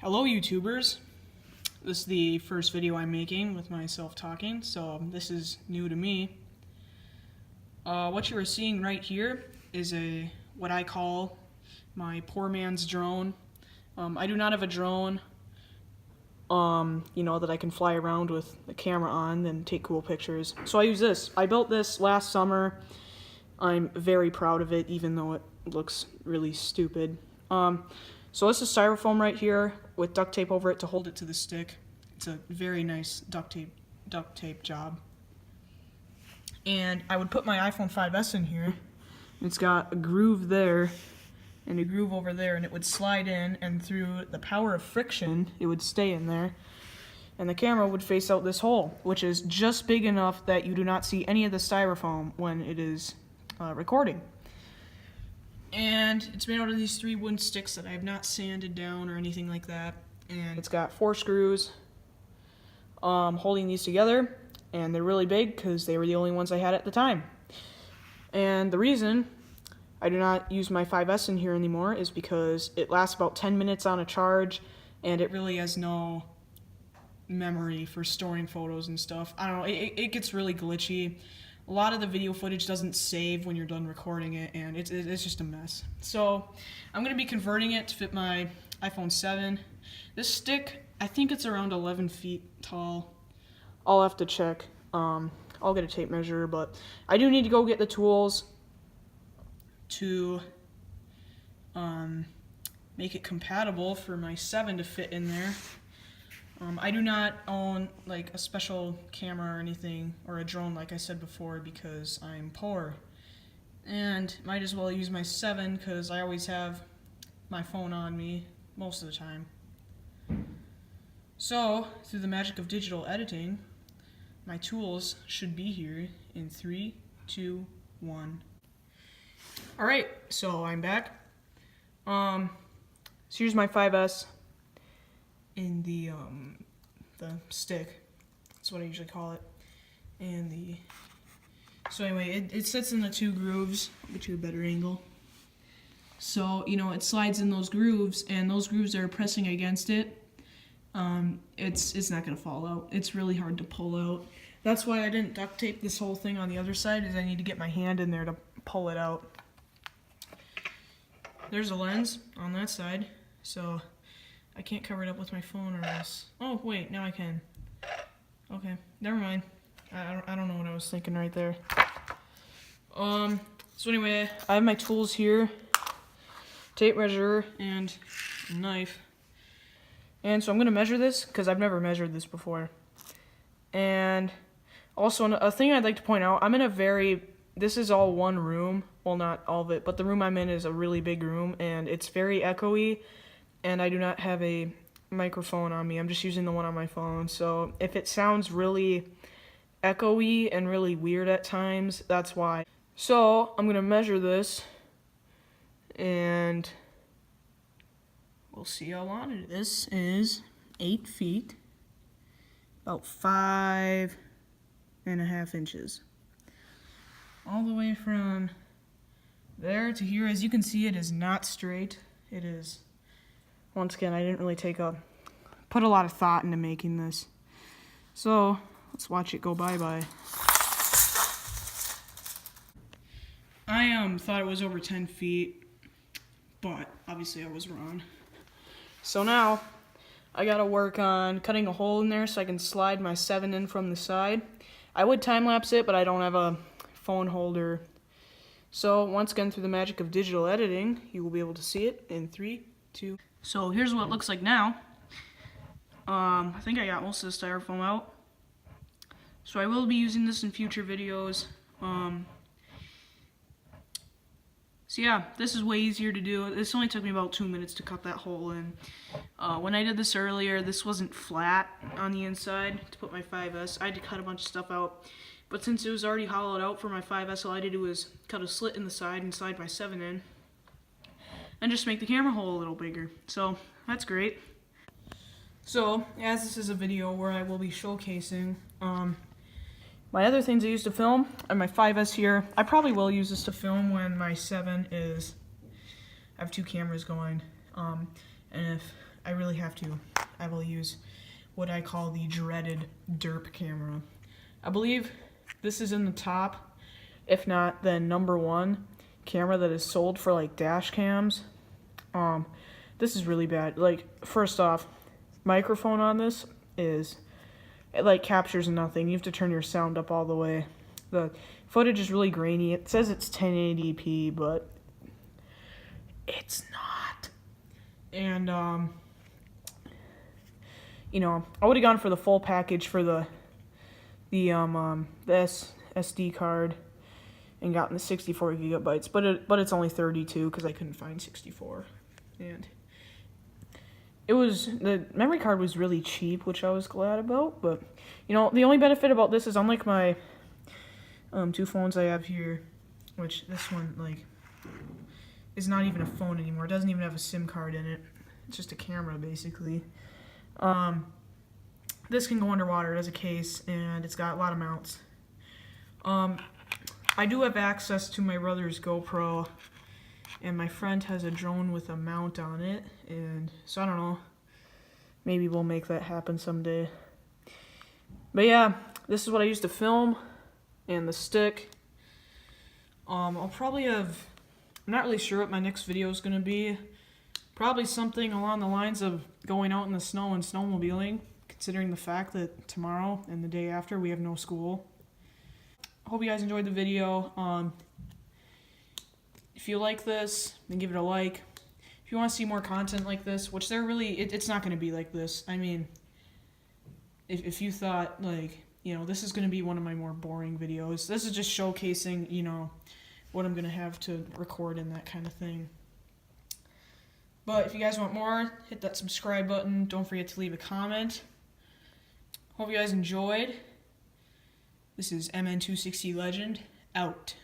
Hello YouTubers, this is the first video I'm making with myself talking, so this is new to me. What you are seeing right here is what I call my poor man's drone. I do not have a drone, that I can fly around with the camera on and take cool pictures. So I use this. I built this last summer. I'm very proud of it, even though it looks really stupid. So this is styrofoam right here with duct tape over it to hold it to the stick. It's a very nice duct tape job. And I would put my iPhone 5S in here. It's got a groove there and a groove over there, and it would slide in, and through the power of friction, it would stay in there. And the camera would face out this hole, which is just big enough that you do not see any of the styrofoam when it is recording. And it's made out of these 3 wooden sticks that I have not sanded down or anything like that. And it's got 4 screws holding these together, and they're really big because they were the only ones I had at the time. And the reason I do not use my 5S in here anymore is because it lasts about 10 minutes on a charge, and it really has no memory for storing photos and stuff. I don't know, it gets really glitchy. A lot of the video footage doesn't save when you're done recording it, and it's just a mess. So I'm going to be converting it to fit my iPhone 7. This stick, I think it's around 11 feet tall. I'll have to check. I'll get a tape measure, but I do need to go get the tools to make it compatible for my 7 to fit in there. I do not own like a special camera or anything, or a drone like I said before, because I'm poor. And might as well use my 7 because I always have my phone on me most of the time. So, through the magic of digital editing, my tools should be here in 3, 2, 1. Alright, so I'm back. So here's my 5S. In the stick, that's what I usually call it. And so anyway, it sits in the 2 grooves. I'll get you a better angle. So, it slides in those grooves, and those grooves are pressing against it. It's not gonna fall out. It's really hard to pull out. That's why I didn't duct tape this whole thing on the other side, is I need to get my hand in there to pull it out. There's a lens on that side, so I can't cover it up with my phone or else. Oh, wait, now I can. Okay, never mind. I don't know what I was thinking right there. So anyway, I have my tools here. Tape measure and a knife. And so I'm going to measure this because I've never measured this before. And also, a thing I'd like to point out, this is all one room. Well, not all of it, but the room I'm in is a really big room, and it's very echoey. And I do not have a microphone on me. I'm just using the one on my phone. So if it sounds really echoey and really weird at times, that's why. So I'm going to measure this, and we'll see how long it is. This is 8 feet, about 5.5 inches. All the way from there to here. As you can see, it is not straight. It is... Once again, I didn't really put a lot of thought into making this. So, let's watch it go bye-bye. I thought it was over 10 feet, but obviously I was wrong. So now, I gotta work on cutting a hole in there so I can slide my 7 in from the side. I would time-lapse it, but I don't have a phone holder. So, once again, through the magic of digital editing, you will be able to see it in 3, 2... So here's what it looks like now. I think I got most of the styrofoam out. So I will be using this in future videos. So yeah, this is way easier to do. This only took me about 2 minutes to cut that hole in. When I did this earlier, this wasn't flat on the inside to put my 5S. I had to cut a bunch of stuff out. But since it was already hollowed out for my 5S, all I had to do was cut a slit in the side and slide my 7 in. And just make the camera hole a little bigger. So, that's great. So, as this is a video where I will be showcasing my other things I used to film, and my 5S here, I probably will use this to film when my 7 is... I have 2 cameras going. And if I really have to. I will use what I call the dreaded derp camera. I believe this is in the top, if not then #1 camera that is sold for like dash cams. This is really bad. Like, first off, microphone on this is, it like captures nothing. You have to turn your sound up all the way. The footage is really grainy. It says it's 1080p, but it's not. And you know, I would have gone for the full package for the SD card and gotten the 64 gigabytes, but it's only 32 because I couldn't find 64. And the memory card was really cheap, which I was glad about. But you know, the only benefit about this is, unlike my 2 phones I have here, which this one like is not even a phone anymore. It doesn't even have a SIM card in it. It's just a camera basically. This can go underwater as a case, and it's got a lot of mounts. I do have access to my brother's GoPro, and my friend has a drone with a mount on it, and so I don't know. Maybe we'll make that happen someday. But yeah, this is what I used to film, and the stick. I'll probably have, I'm not really sure what my next video is going to be. Probably something along the lines of going out in the snow and snowmobiling, considering the fact that tomorrow and the day after we have no school. Hope you guys enjoyed the video. If you like this, then give it a like. If you want to see more content like this, which it's not going to be like this. I mean, if you thought, like, you know, this is going to be one of my more boring videos, this is just showcasing, you know, what I'm going to have to record and that kind of thing. But if you guys want more, hit that subscribe button. Don't forget to leave a comment. Hope you guys enjoyed. This is MN260 Legend, out.